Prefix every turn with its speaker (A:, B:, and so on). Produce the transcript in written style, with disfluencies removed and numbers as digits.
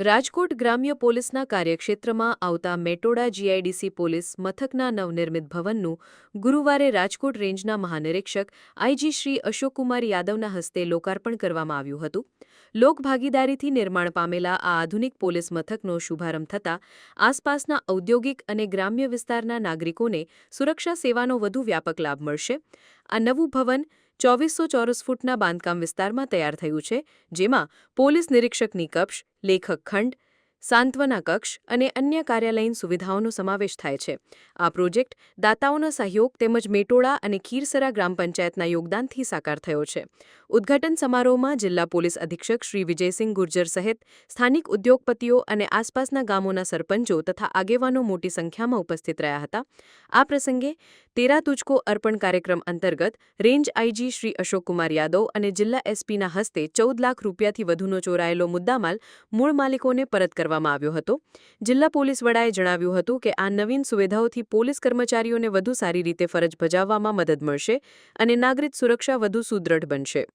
A: રાજકોટ ગ્રામ્ય પોલીસના કાર્યક્ષેત્રમાં આવતા મેટોડા જીઆઈડીસી પોલીસ મથકના નવનિર્મિત ભવનનું ગુરુવારે રાજકોટ રેન્જના મહાનિરીક્ષક આઈજી શ્રી અશોકકુમાર યાદવના હસ્તે લોકાર્પણ કરવામાં આવ્યું હતું. લોકભાગીદારીથી નિર્માણ પામેલા આ આધુનિક પોલીસ મથકનો શુભારંભ થતાં આસપાસના ઔદ્યોગિક અને ગ્રામ્ય વિસ્તારના નાગરિકોને સુરક્ષા સેવાનો વધુ વ્યાપક લાભ મળશે. આ નવું ભવન 2400 ચોરસ ફૂટના બાંધકામ વિસ્તારમાં તૈયાર થયું છે, જેમાં પોલીસ નિરીક્ષકની કક્ષ, લેખક ખંડ, સાંત્વના કક્ષ અને અન્ય કાર્યાલયીન સુવિધાઓનો સમાવેશ થાય છે. આ પ્રોજેક્ટ દાતાઓના સહયોગ તેમજ મેટોડા અને ખીરસરા ગ્રામ પંચાયતના યોગદાનથી સાકાર થયો છે. ઉદ્ઘાટન સમારોહમાં જિલ્લા પોલીસ અધિક્ષક શ્રી વિજયસિંહ ગુર્જર સહિત સ્થાનિક ઉદ્યોગપતિઓ અને આસપાસના ગામોના સરપંચો તથા આગેવાનો મોટી સંખ્યામાં ઉપસ્થિત રહ્યા હતા. આ પ્રસંગે તેરા તુજકો અર્પણ કાર્યક્રમ અંતર્ગત રેન્જ આઈજી શ્રી અશોકકુમાર યાદવ અને જિલ્લા એસપીના હસ્તે 14 લાખ રૂપિયાથી વધુનો ચોરાયેલો મુદ્દામાલ મૂળ માલિકોને પરત કરવામાં આવ્યો હતો. જિલ્લા પોલીસ વડાએ જણાવ્યું હતું કે આ નવીન સુવિધાઓથી પોલીસ કર્મચારીઓને વધુ સારી રીતે ફરજ બજાવવામાં મદદ મળશે અને નાગરિક સુરક્ષા વધુ સુદૃઢ બનશે.